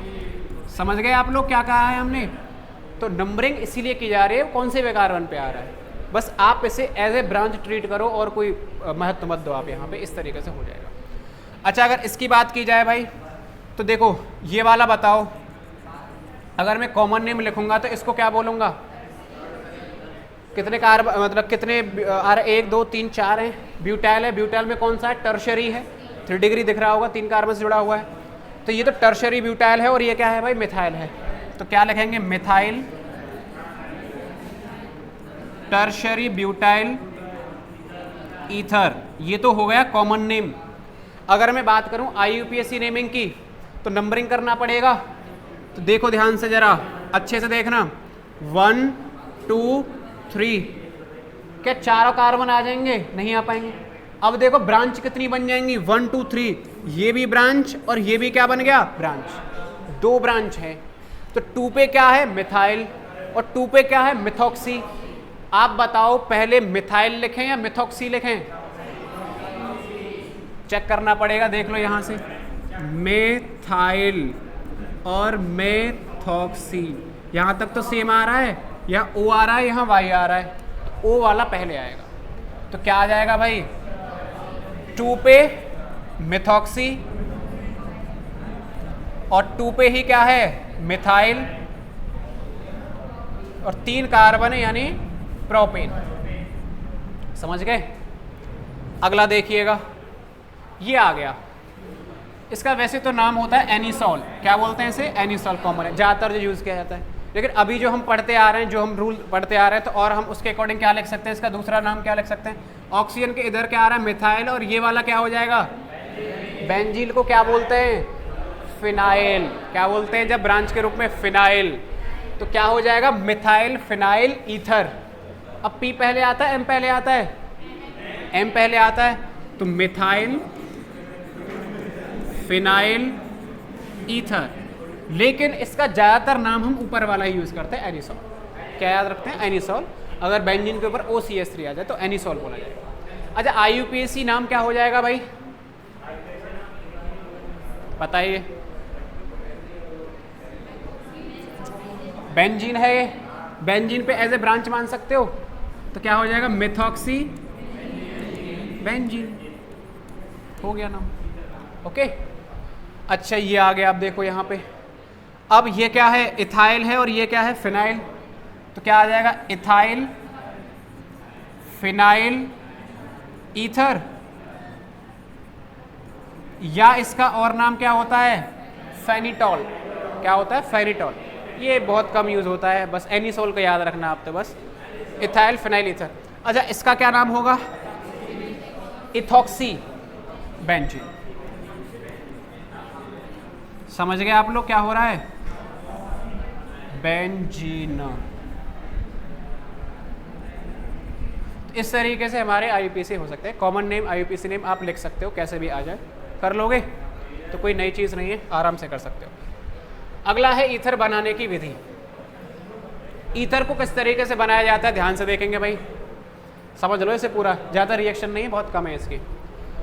समझ गए आप लोग क्या कहा है हमने। तो नंबरिंग इसीलिए की जा रही है कौन से कार्बन पे आ रहा है, बस आप इसे एज ए ब्रांच ट्रीट करो और कोई महत्व मत दो आप यहाँ पे, इस तरीके से हो जाएगा। अच्छा अगर इसकी बात की जाए भाई, तो देखो ये वाला बताओ, अगर मैं कॉमन नेम लिखूंगा तो इसको क्या बोलूँगा, कितने कार्बन मतलब कितने आ रहे, 1 2 3 4 हैं। ब्यूटाइल है, ब्यूटाइल में कौन सा है, टर्शरी है, 3 डिग्री दिख रहा होगा, 3 कार्बन से जुड़ा हुआ है, तो ये तो टर्शरी ब्यूटाइल है। और ये क्या है भाई, मिथाइल है, तो क्या लिखेंगे, मिथाइल टर्शरी ब्यूटाइल ईथर। ये तो हो गया कॉमन नेम। अगर मैं बात करूं IUPAC नेमिंग की, तो नंबरिंग करना पड़ेगा। तो देखो ध्यान से जरा अच्छे से देखना, 1 2 3, क्या चारों कार्बन आ जाएंगे? नहीं आ पाएंगे। अब देखो ब्रांच कितनी बन जाएंगी, 1 2 3, ये भी ब्रांच और ये भी क्या बन गया, ब्रांच, 2 ब्रांच है। तो 2 पे क्या है, मिथाइल, और 2 पे क्या है, मिथॉक्सी। आप बताओ पहले मिथाइल लिखें या मिथॉक्सी लिखें? चेक करना पड़ेगा, देख लो यहां से, मेथाइल और मेथॉक्सी, यहां तक तो सेम आ रहा है, यहाँ O आ रहा है, यहाँ Y आ रहा है, O वाला पहले आएगा। तो क्या आ जाएगा भाई, 2 पे मिथॉक्सी और 2 पे ही क्या है, मिथाइल, और 3 कार्बन है यानी प्रोपेन। समझ गए? अगला देखिएगा, ये आ गया, इसका वैसे तो नाम होता है एनिसॉल। क्या बोलते हैं इसे, एनिसॉल कॉमन है, ज़्यादातर जो यूज़ किया जाता है। लेकिन अभी जो हम पढ़ते आ रहे हैं, जो हम रूल पढ़ते आ रहे हैं, तो और हम उसके अकॉर्डिंग क्या लिख सकते हैं, इसका दूसरा नाम क्या लिख सकते हैं, ऑक्सीजन के इधर क्या आ रहा है, मिथाइल, और ये वाला क्या हो जाएगा, बेंजीन को क्या बोलते हैं, फिनाइल। क्या बोलते हैं जब ब्रांच के रूप में, फिनाइल। तो क्या हो जाएगा, मिथाइल फिनाइल ईथर। अब P पहले आता है, M पहले आता है, M पहले आता है, तो मिथाइल फिनाइल ईथर। लेकिन इसका ज़्यादातर नाम हम ऊपर वाला ही यूज़ करते हैं, एनिसॉल। क्या याद रखते हैं, एनिसॉल। अगर बेंजीन के ऊपर OCH3 आ जाए तो एनिसॉल बोला जाएगा। अच्छा, IUPAC नाम क्या हो जाएगा भाई, बताइए? बेंजीन है, बेंजीन पे एज ए ब्रांच मान सकते हो, तो क्या हो जाएगा, मिथॉक्सी बेंजीन, हो गया नाम। ओके, अच्छा ये आ गया। अब देखो यहाँ पे, अब ये क्या है, इथाइल है, और ये क्या है, फिनाइल। तो क्या आ जाएगा, इथाइल फिनाइल ईथर, या इसका और नाम क्या होता है, फेनिटॉल। क्या होता है, फेनिटॉल। ये बहुत कम यूज़ होता है, बस एनिसॉल को याद रखना आप, तो बस इथाइल फिनाइल ईथर। अच्छा, इसका क्या नाम होगा, इथॉक्सी बेंजीन। समझ गए आप लोग क्या हो रहा है, बेंजीन। इस तरीके से हमारे IUPAC हो सकते हैं। कॉमन नेम, IUPAC नेम आप लिख सकते हो, कैसे भी आ जाए, कर लोगे तो कोई नई चीज़ नहीं है, आराम से कर सकते हो। अगला है ईथर बनाने की विधि। ईथर को किस तरीके से बनाया जाता है, ध्यान से देखेंगे भाई, समझ लो इसे पूरा, ज़्यादा रिएक्शन नहीं है, बहुत कम है इसकी।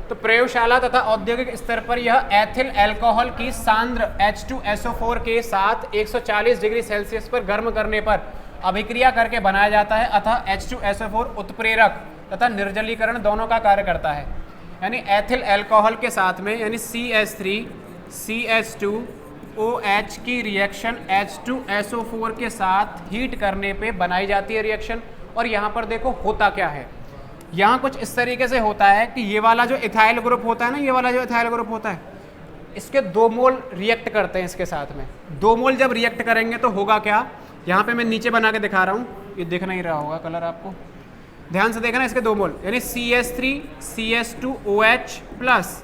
तो प्रयोगशाला तथा औद्योगिक स्तर पर यह एथिल अल्कोहल की सांद्र H2SO4 के साथ 140 डिग्री सेल्सियस पर गर्म करने पर अभिक्रिया करके बनाया जाता है, अतः H2SO4 उत्प्रेरक तथा निर्जलीकरण दोनों का कार्य करता है। यानी एथिल अल्कोहल के साथ में, यानी CH3 CH2OH की रिएक्शन H2SO4 के साथ हीट करने पे बनाई जाती है रिएक्शन। और यहाँ पर देखो होता क्या है, यहाँ कुछ इस तरीके से होता है कि ये वाला जो इथाइल ग्रुप होता है ना, ये वाला जो इथाइल ग्रुप होता है, इसके 2 मोल रिएक्ट करते हैं इसके साथ में। 2 मोल जब रिएक्ट करेंगे तो होगा क्या, यहाँ पे मैं नीचे बना के दिखा रहा हूँ, ये दिख नहीं रहा होगा कलर आपको, ध्यान से देखना, इसके 2 मोल यानी CH3 CH2OH plus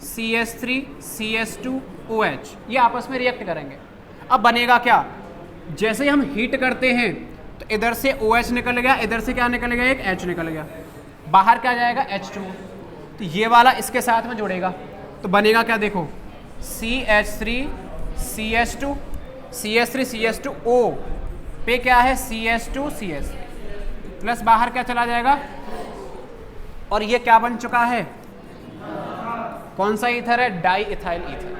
CH3 CH2OH, ये आपस में रिएक्ट करेंगे। अब बनेगा क्या, जैसे ही हम हीट करते हैं तो इधर से OH निकल गया, इधर से क्या निकल गया, एक H निकल गया, बाहर क्या जाएगा, H2। तो ये वाला इसके साथ में जुड़ेगा, तो बनेगा क्या, देखो CH3 CH2 CH3 CH2O पे क्या है, CH2 CH3 प्लस बाहर क्या चला जाएगा, और ये क्या बन चुका है, कौन सा ईथर है, डाई इथाइल ईथर।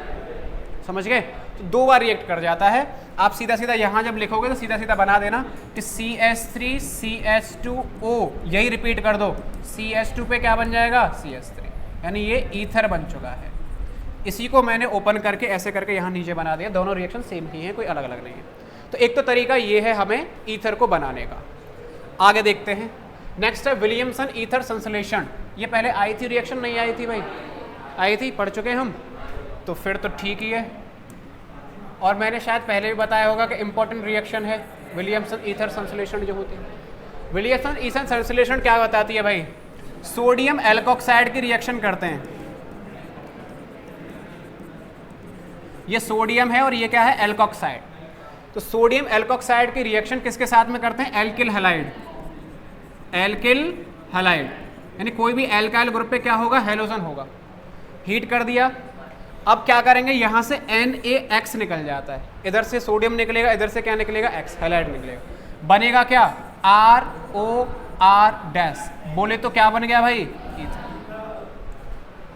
समझ गए? तो 2 बार रिएक्ट कर जाता है। आप सीधा सीधा यहाँ जब लिखोगे तो सीधा सीधा बना देना कि CH3 CH2O, यही रिपीट कर दो, CH2 पे क्या बन जाएगा, CH3, यानी ये ईथर बन चुका है। इसी को मैंने ओपन करके ऐसे करके यहाँ नीचे बना दिया, दोनों रिएक्शन सेम ही हैं, कोई अलग अलग नहीं है। तो एक तो तरीका ये है हमें ईथर को बनाने का। आगे देखते हैं, नेक्स्ट है विलियमसन ईथर संश्लेषण। ये पहले आई थी रिएक्शन, नहीं आई थी भाई, आई थी, पढ़ चुके हैं हम, तो फिर तो ठीक ही है। और मैंने शायद पहले भी बताया होगा कि इंपॉर्टेंट रिएक्शन है विलियमसन ईथर संश्लेषण जो होती है। विलियमसन ईथर संश्लेषण क्या बताती है भाई, सोडियम एल्कोक्साइड की रिएक्शन करते हैं, ये सोडियम है और ये क्या है, एल्कोक्साइड। तो सोडियम एल्कोक्साइड की रिएक्शन किसके साथ में करते हैं, एल्किल हैलाइड। एल्किल हैलाइड, यानी कोई भी एल्काइल ग्रुप पे क्या होगा, हैलोजन होगा। हीट कर दिया, अब क्या करेंगे, यहां से NaX निकल जाता है, इधर से सोडियम निकलेगा, इधर से क्या निकलेगा, X, हैलाइड निकलेगा, बनेगा क्या, ROR डैश, बोले तो क्या बन गया भाई, ईथर।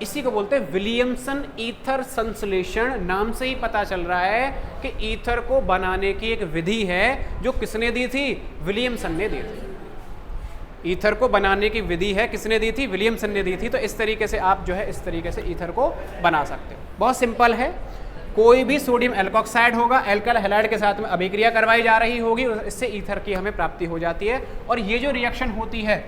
इसी को बोलते हैं विलियमसन ईथर संश्लेषण। नाम से ही पता चल रहा है कि ईथर को बनाने की एक विधि है जो किसने दी थी, विलियमसन ने दी थी। ईथर को बनाने की विधि है, किसने दी थी, विलियमसन ने दी थी। तो इस तरीके से आप जो है इस तरीके से ईथर को बना सकते हो, बहुत सिंपल है। कोई भी सोडियम एल्कोक्साइड होगा, एल्काइल हैलाइड के साथ में अभिक्रिया करवाई जा रही होगी, इससे ईथर की हमें प्राप्ति हो जाती है। और ये जो रिएक्शन होती है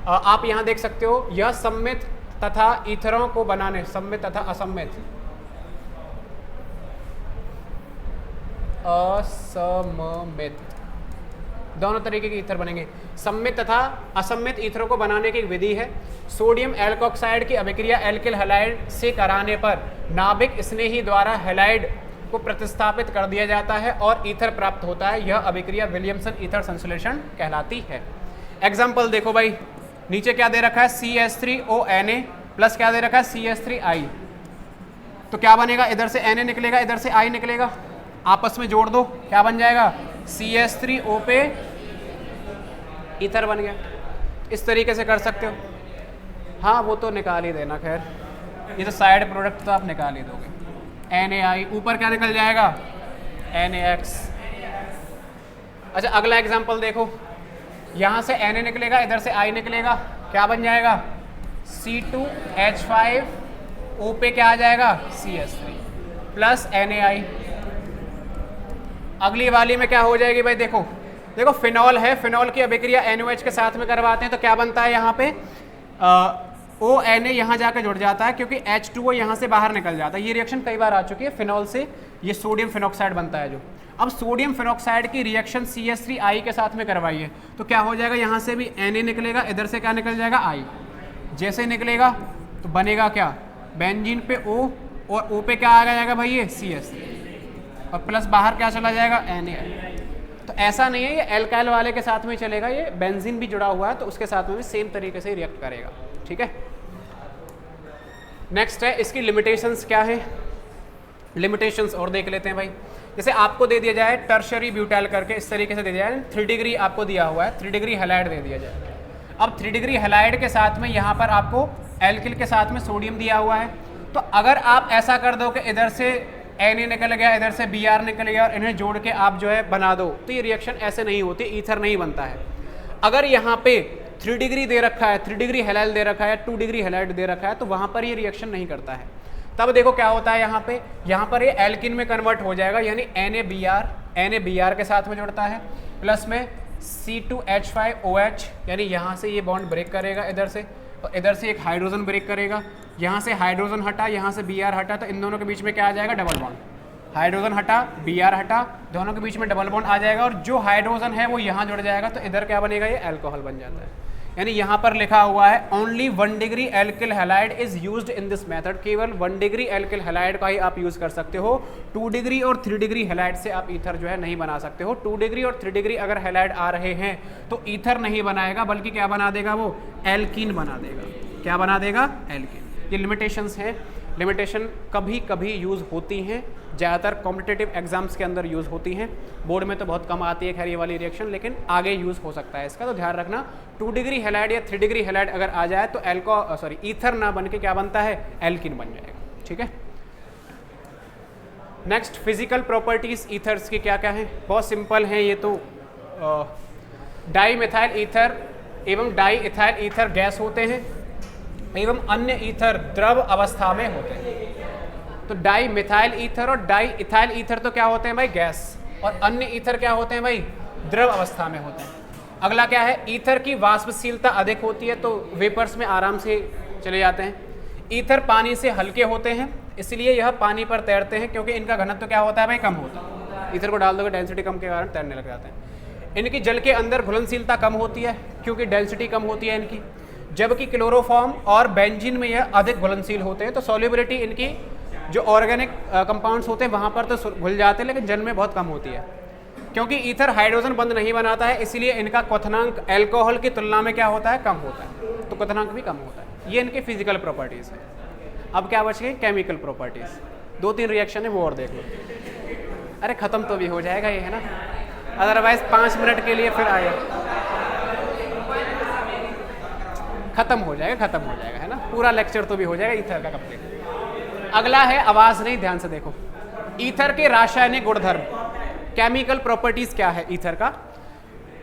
आप यहाँ देख सकते हो, यह सम्मित तथा ईथरों को बनाने, सम्मित तथा असम्मित, असम्मित दोनों तरीके के ईथर बनेंगे। सम्मित तथा असम्मित ईथरों को बनाने की एक विधि है। सोडियम एल्कोक्साइड की अभिक्रिया एल्किल हैलाइड से कराने पर नाभिक स्नेही द्वारा हैलाइड को प्रतिस्थापित कर दिया जाता है और ईथर प्राप्त होता है। यह अभिक्रिया विलियमसन ईथर संश्लेषण कहलाती है। एग्जाम्पल देखो भाई, नीचे क्या दे रखा है, CH3ONa प्लस क्या दे रखा है, CH3I। तो क्या बनेगा, इधर से Na निकलेगा, इधर से I निकलेगा, आपस में जोड़ दो, क्या बन जाएगा, CH3O पे ईथर बन गया। इस तरीके से कर सकते हो। हाँ वो तो निकाल ही देना, खैर ये तो साइड प्रोडक्ट तो आप निकाल ही दोगे। NaI ऊपर क्या निकल जाएगा, NaX। अच्छा अगला एग्जांपल देखो, यहाँ से Na निकलेगा, इधर से I निकलेगा, क्या बन जाएगा, C2H5O पे क्या आ जाएगा, CH3 प्लस NaI। अगली वाली में क्या हो जाएगी भाई, देखो देखो फिनॉल है, फिनॉल की अभिक्रिया NOH के साथ में करवाते हैं तो क्या बनता है, यहाँ पे ONa यहाँ जाकर जुड़ जाता है क्योंकि H2O यहाँ से बाहर निकल जाता है। ये रिएक्शन कई बार आ चुकी है, फिनॉल से ये सोडियम फिनॉक्साइड बनता है जो। अब सोडियम फिनॉक्साइड की रिएक्शन CH3I के साथ में करवाइए तो क्या हो जाएगा, यहाँ से भी Na निकलेगा, इधर से क्या निकल जाएगा, I। जैसे निकलेगा तो बनेगा क्या, बेंजीन पे O और O पे क्या आ जाएगा भाई, ये CH3 और प्लस बाहर क्या चला जाएगा, Na। तो ऐसा नहीं है ये एल्काइल वाले के साथ में चलेगा, ये बेंजीन भी जुड़ा हुआ है तो उसके साथ में भी सेम तरीके से रिएक्ट करेगा। ठीक है, नेक्स्ट है इसकी लिमिटेशंस क्या है, लिमिटेशंस और देख लेते हैं भाई। जैसे आपको दे दिया जाए टर्शरी ब्यूटाइल करके, इस तरीके से दे दिया जाए, 3 डिग्री आपको दिया हुआ है, 3 डिग्री हैलाइड दे दिया जाए। अब 3 डिग्री हैलाइड के साथ में यहाँ पर आपको एल्किल के साथ में सोडियम दिया हुआ है। तो अगर आप ऐसा कर दो कि इधर से Na निकल गया, इधर से Br निकल गया और इन्हें जोड़ के आप जो है बना दो, तो ये रिएक्शन ऐसे नहीं होती, ईथर नहीं बनता है। अगर यहाँ पे 3 डिग्री दे रखा है, 3 डिग्री हैलाइड दे रखा है, 2 डिग्री हैलाइड दे रखा है, तो वहाँ पर ये रिएक्शन नहीं करता है। तब देखो क्या होता है, यहाँ पर ये एल्किन में कन्वर्ट हो जाएगा, यानी Na के साथ में जुड़ता है, प्लस में C2H5OH, यानी यहाँ से ये बॉन्ड ब्रेक करेगा इधर से, और इधर से एक हाइड्रोजन ब्रेक करेगा, यहाँ से हाइड्रोजन हटा, यहाँ से Br हटा, तो इन दोनों के बीच में क्या आ जाएगा, डबल बॉन्ड। हाइड्रोजन हटा, Br हटा, दोनों के बीच में डबल बॉन्ड आ जाएगा और जो हाइड्रोजन है वो यहाँ जुड़ जाएगा, तो इधर क्या बनेगा, ये अल्कोहल बन जाता है। यानी यहाँ पर लिखा हुआ है only 1 degree alkyl halide is used in this method, केवल 1 डिग्री एल्किल हैलाइड का ही आप यूज कर सकते हो। 2 डिग्री और 3 डिग्री हैलाइड से आप ईथर जो है नहीं बना सकते हो। 2 डिग्री और 3 डिग्री अगर हैलाइड आ रहे हैं तो ईथर नहीं बनाएगा, बल्कि क्या बना देगा, वो एल्कीन बना देगा। क्या बना देगा, एल्कीन। ये लिमिटेशंस हैं, लिमिटेशन कभी कभी यूज़ होती हैं, ज़्यादातर कॉम्पिटिटिव एग्जाम्स के अंदर यूज़ होती हैं, बोर्ड में तो बहुत कम आती है खैर ये वाली रिएक्शन, लेकिन आगे यूज़ हो सकता है इसका, तो ध्यान रखना। 2 डिग्री हैलाइड या 3 डिग्री हैलाइड अगर आ जाए तो ईथर ना बन के क्या बनता है, एल्किन बन जाएगा। ठीक है, नेक्स्ट फिजिकल प्रॉपर्टीज ईथर्स की क्या क्या है, बहुत सिंपल है ये तो। डाई मिथाइल ईथर एवं डाई इथाइल ईथर गैस होते हैं एवं अन्य ईथर द्रव अवस्था में होते हैं। तो डाई मिथाइल ईथर और डाई इथाइल ईथर तो क्या होते हैं भाई, गैस, और अन्य ईथर क्या होते हैं भाई, द्रव अवस्था में होते हैं। अगला क्या है, ईथर की वाष्पशीलता अधिक होती है तो वेपर्स में आराम से चले जाते हैं। ईथर पानी से हल्के होते हैं, इसलिए यह पानी पर तैरते हैं क्योंकि इनका घनत्व क्या होता है भाई, कम होता है। ईथर को डाल दोगे डेंसिटी कम के कारण तैरने लग जाते हैं। इनकी जल के अंदर घुलनशीलता कम होती है क्योंकि डेंसिटी कम होती है इनकी, जबकि क्लोरोफॉर्म और बेंजीन में यह अधिक घुलनशील होते हैं। तो सॉल्युबिलिटी इनकी जो ऑर्गेनिक कंपाउंड्स होते हैं वहाँ पर तो घुल जाते हैं, लेकिन जल में बहुत कम होती है। क्योंकि ईथर हाइड्रोजन बंध नहीं बनाता है, इसलिए इनका क्वथनांक एल्कोहल की तुलना में क्या होता है, कम होता है, तो क्वथनांक भी कम होता है। ये इनके फिजिकल प्रॉपर्टीज है। अब क्या बच गई, केमिकल प्रॉपर्टीज। 2-3 रिएक्शन है वो और देख लो। अरे खत्म तो भी हो जाएगा ये, है ना, अदरवाइज 5 मिनट के लिए फिर आए, खत्म हो जाएगा, है ना, पूरा लेक्चर तो भी हो जाएगा ईथर का कंप्लीट। अगला है आवाज नहीं, ध्यान से देखो। ईथर के रासायनिक गुणधर्म, केमिकल प्रॉपर्टीज क्या है ईथर का।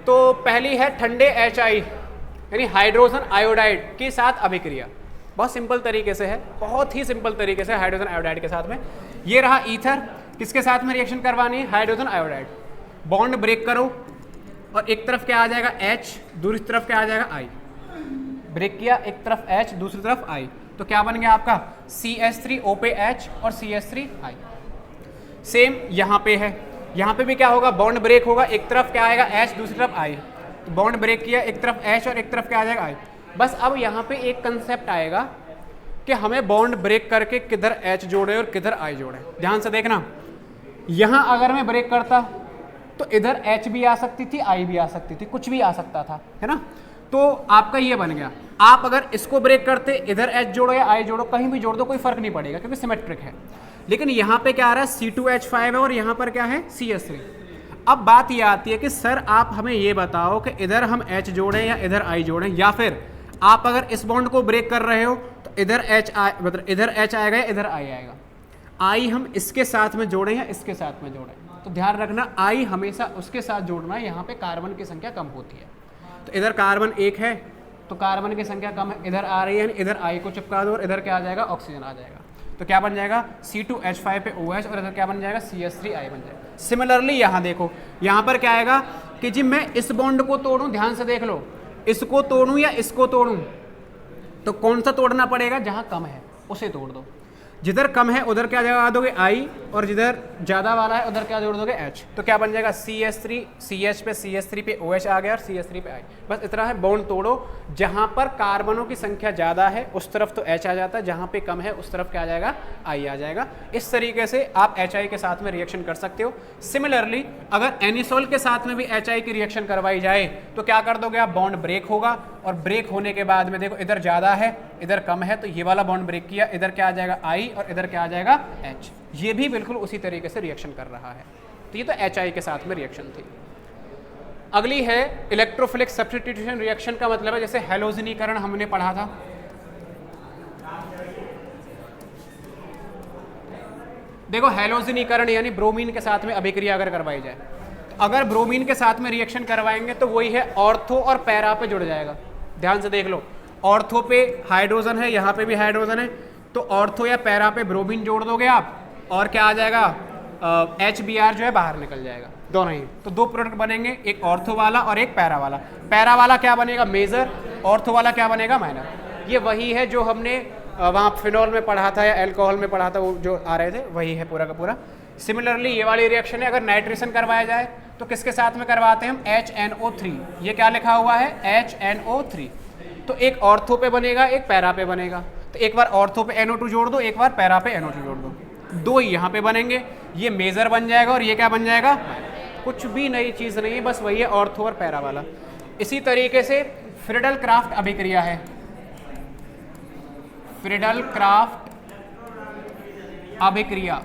तो पहली है ठंडे HI यानी हाइड्रोजन आयोडाइड के साथ अभिक्रिया। बहुत सिंपल तरीके से है, बहुत ही सिंपल तरीके से हाइड्रोजन आयोडाइड के साथ में। ये रहा ईथर, किसके साथ में रिएक्शन करवानी है, हाइड्रोजन आयोडाइड। बॉन्ड ब्रेक करो और एक तरफ क्या आ जाएगा H, दूसरी तरफ क्या आ जाएगा I। ब्रेक किया, एक तरफ H दूसरी तरफ I, तो क्या बन गया आपका CH3O पे H और CH3I। सेम यहाँ पे है, यहाँ पे भी क्या होगा, बॉन्ड ब्रेक होगा, एक तरफ क्या आएगा H दूसरी तरफ I, तो बॉन्ड ब्रेक किया, एक तरफ H और एक तरफ क्या आ जाएगा I। बस अब यहाँ पे एक कंसेप्ट आएगा कि हमें बॉन्ड ब्रेक करके किधर H जोड़े और किधर I जोड़े। ध्यान से देखना, यहाँ अगर मैं ब्रेक करता तो इधर H भी आ सकती थी, I भी आ सकती थी, कुछ भी आ सकता था, है ना। तो आपका ये बन गया, आप अगर इसको ब्रेक करते, इधर H जोड़ो या I जोड़ो, कहीं भी जोड़ दो, कोई फर्क नहीं पड़ेगा क्योंकि सिमेट्रिक है। लेकिन यहाँ पे क्या आ रहा है, C2H5 है और यहाँ पर क्या है, CH3। अब बात ये आती है कि सर आप हमें ये बताओ कि इधर हम H जोड़ें या इधर I जोड़ें, या फिर आप अगर इस बॉन्ड को ब्रेक कर रहे हो तो इधर मतलब इधर H आएगा या इधर I आएगा। I हम इसके साथ में जोड़ें या इसके साथ में जोड़ें, तो ध्यान रखना I हमेशा उसके साथ जोड़ना है, यहाँ पे कार्बन की संख्या कम होती है। तो इधर कार्बन 1 है तो कार्बन की संख्या कम है, इधर आ रही है, इधर I को चिपका दो और इधर क्या आ जाएगा, ऑक्सीजन आ जाएगा। तो क्या बन जाएगा, C2H5 पे OH और इधर क्या बन जाएगा, CH3I बन जाएगा। सिमिलरली यहाँ देखो, यहाँ पर क्या आएगा कि जी मैं इस बॉन्ड को तोड़ूं, ध्यान से देख लो, इसको तोड़ूं या इसको तोड़ूं, तो कौन सा तोड़ना पड़ेगा, जहां कम है उसे तोड़ दो। जिधर कम है उधर क्या लगा दोगे I, और जिधर ज्यादा वाला है उधर क्या जोड़ दोगे H। तो क्या बन जाएगा, CH3 CH पे CH3 पे OH आ गया और CH3 पे I। बस इतना है, बॉन्ड तोड़ो, जहां पर कार्बनों की संख्या ज्यादा है उस तरफ तो H आ जाता है, जहां पे कम है उस तरफ क्या आ जाएगा, I आ जाएगा। इस तरीके से आप HI के साथ में रिएक्शन कर सकते हो। सिमिलरली अगर एनिसोल के साथ में भी HI की रिएक्शन करवाई जाए तो क्या कर दोगे आप, बॉन्ड ब्रेक होगा और ब्रेक होने के बाद में देखो इधर ज्यादा है इधर कम है, तो ये वाला बॉन्ड ब्रेक किया, इधर क्या आ जाएगा I और इधर क्या आ जाएगा H। ये भी बिल्कुल उसी तरीके से रिएक्शन कर रहा है। तो ये तो HI के साथ में रिएक्शन थी। अगली है इलेक्ट्रोफिलिक सब्स्टिट्यूशन रिएक्शन का मतलब है जैसे हैलोजनीकरण हमने पढ़ा था। देखो हैलोजनीकरण यानी ब्रोमीन के साथ में अभिक्रिया अगर करवाई जाए, तो अगर ब्रोमीन के साथ में रिएक्शन करवाएंगे तो वही है ऑर्थो और पैरा पे जुड़ जाएगा। ध्यान से देख लो, ऑर्थो पे हाइड्रोजन है, यहाँ पे भी हाइड्रोजन है, तो ऑर्थो या पैरा पे ब्रोमीन जोड़ दोगे आप और क्या आ जाएगा, HBr जो है बाहर निकल जाएगा, दोनों ही। तो 2 प्रोडक्ट बनेंगे, एक ऑर्थो वाला और एक पैरा वाला। पैरा वाला क्या बनेगा, मेजर, ऑर्थो वाला क्या बनेगा, माइनर। ये वही है जो हमने वहाँ फिनॉल में पढ़ा था या अल्कोहल में पढ़ा था, वो जो आ रहे थे वही है पूरा का पूरा। सिमिलरली ये वाली रिएक्शन है, अगर नाइट्रेशन करवाया जाए तो किसके साथ में करवाते हैं हम, HNO3। ये क्या लिखा हुआ है, HNO3। तो एक ऑर्थो पे बनेगा, एक पैरा पे बनेगा। तो एक बार ऑर्थो पे NO2 जोड़ दो, एक बार पैरा पे NO2 जोड़ दो, 2 ही यहाँ पे बनेंगे। ये मेजर बन जाएगा और ये क्या बन जाएगा, कुछ भी नई चीज़ नहीं है, बस वही है ऑर्थो और पैरा वाला। इसी तरीके से फ्रीडल क्राफ्ट अभिक्रिया है, फ्रीडल क्राफ्ट अभिक्रिया।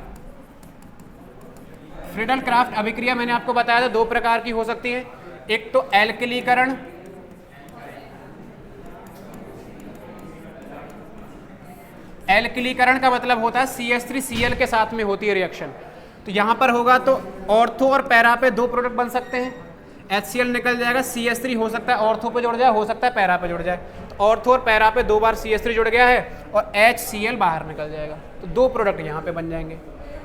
फ्रीडल क्राफ्ट अभिक्रिया मैंने आपको बताया था 2 प्रकार की हो सकती है, एक तो एल्किलीकरण, एल्किलीकरण का मतलब होता है CH3Cl के साथ में होती है रिएक्शन। तो यहां पर होगा तो ऑर्थो और पैरा पे 2 प्रोडक्ट बन सकते हैं, HCl निकल जाएगा, CH3 हो सकता है ऑर्थो पे जुड़ जाए, हो सकता है पैरा पे जुड़ जाए। तो ऑर्थो और पैरा पे 2 बार CH3 जुड़ गया है और HCl बाहर निकल जाएगा, तो 2 प्रोडक्ट यहाँ पे बन जाएंगे।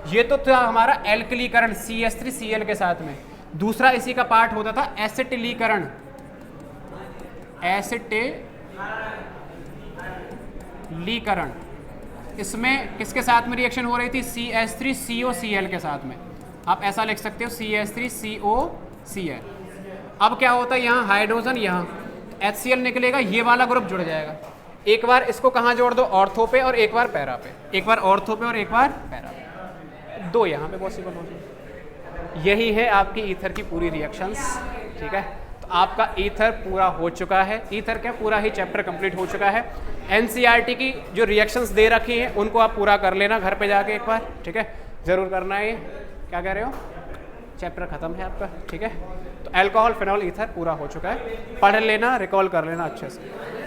ये तो था हमारा एल्किलीकरण CH3Cl के साथ में। दूसरा इसी का पार्ट होता था एसिटिलीकरण, एसिटिलीकरण। इसमें किसके साथ में रिएक्शन हो रही थी, CH3COCl के साथ में। आप ऐसा लिख सकते हो CH3COCl। अब क्या होता है, यहाँ हाइड्रोजन, यहाँ HCl निकलेगा, ये वाला ग्रुप जुड़ जाएगा। एक बार इसको कहाँ जोड़ दो, ऑर्थो पे और एक बार पैरा पे, एक बार ऑर्थो पे और एक बार पैरा पे, 2 यहाँ पे पॉसिबल हो जाए। यही है आपकी ईथर की पूरी रिएक्शंस, ठीक है। तो आपका ईथर पूरा हो चुका है, ईथर क्या पूरा ही चैप्टर कंप्लीट हो चुका है। एनसीईआरटी की जो रिएक्शंस दे रखी हैं उनको आप पूरा कर लेना घर पे जाके एक बार, ठीक है, ज़रूर करना है। ये क्या कह रहे हो, चैप्टर ख़त्म है आपका, ठीक है। तो अल्कोहल, फिनॉल, ईथर पूरा हो चुका है, पढ़ लेना, रिकॉल कर लेना अच्छे से।